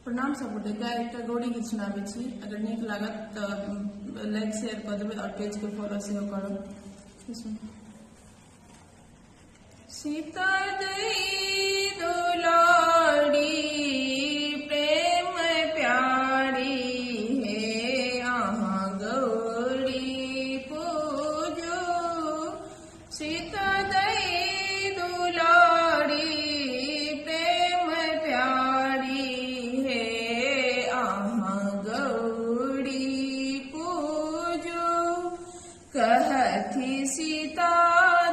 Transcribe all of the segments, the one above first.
प्रणाम सबगोटे के एक गौरी गीत सुनाबे छी। अगर नीक लागत तो लाइक शेयर कर देबे और पेज के फॉलो सेहो करब। सीता दई दुलारी प्रेम प्यारी हे आहाँ गौरी पूजो। सीता दई दुलारी प्रेम प्यारी हे आहाँ गौरी पूजो। कहती सीता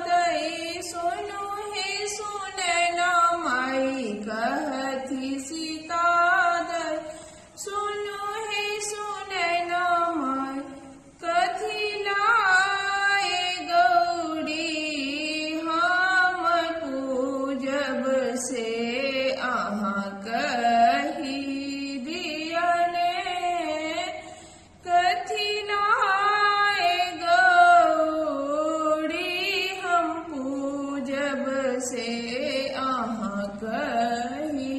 दई सुनो हे सुनैना माई। कहती सीता दई सुनो हे सुनैना माई। कथी लाए गौरी हम पूजब से आहाँ कही दियने। कथी लाए गौरी हम पूजब से आहाँ कही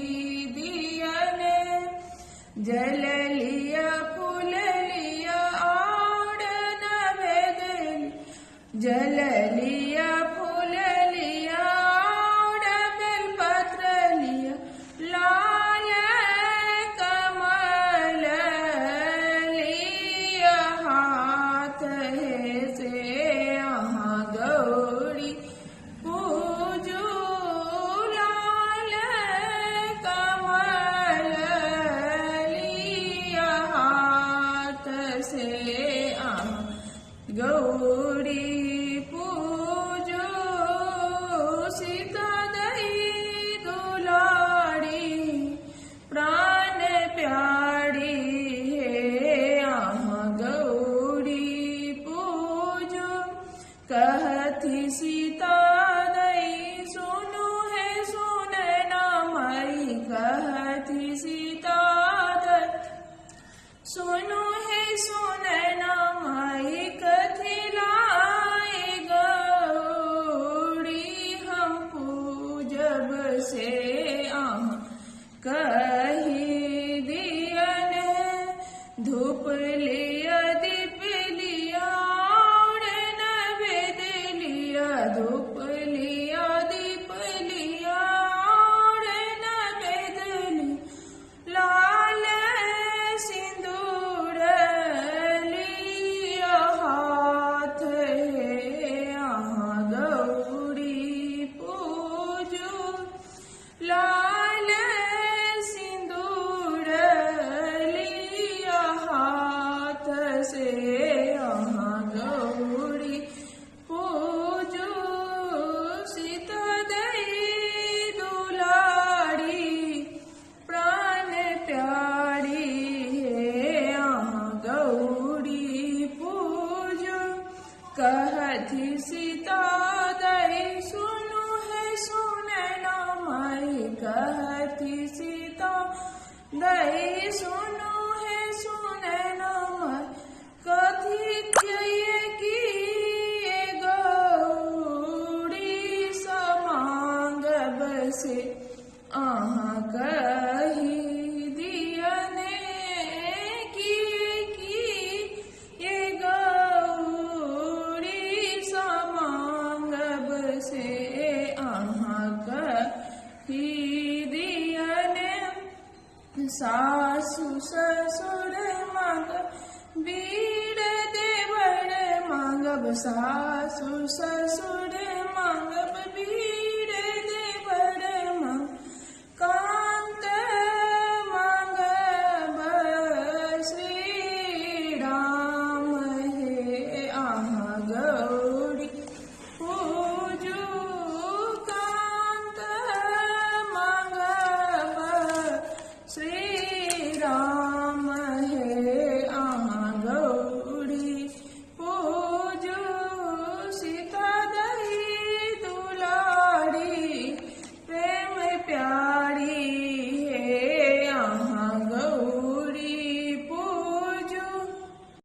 दियने। जल लिया फूल लिया और नैवेद जल लिया फूल लिया और बेलपत्र लिया। लाल कमल लिया हाथ है से आहाँ गौरी पूजो। लाल कमल लिया हाथ से आहाँ गौरी पूजो। सीता दई दुलारी प्राण प्यारी हे आहाँ गौरी पूजो। कहती सीता दई सुनो है सुनैना माई। कहती सीता दई सुनो है सुनैना माई। कथी लाए गौरी हम पूजब से आहाँ कही दियने। धूप लिया दीप लिया और नैवेद लिया। धूप लिया दीप लिया और नैवेद लिया। लाल सिंदूर लिया हाथ है आहाँ गौरी पूजो। लाल सिंदूर लिया हाथ से आहाँ गौरी पूजो। सीता दई दुलारी प्राण प्यारी हे आहाँ गौरी पूजो। कहती सीता दई सुनो है सुनैना माई। कहती सीता दई सुनो है सुनैना माई। कथी चाहिए कि ये गौरी समांगब से आहाँ कही दियने। कि ये गौरी समांगब से आहाँ कही दियने। सासु ससुर मांगब वीर देवर मांगब। सासु ससुर मांगब वीर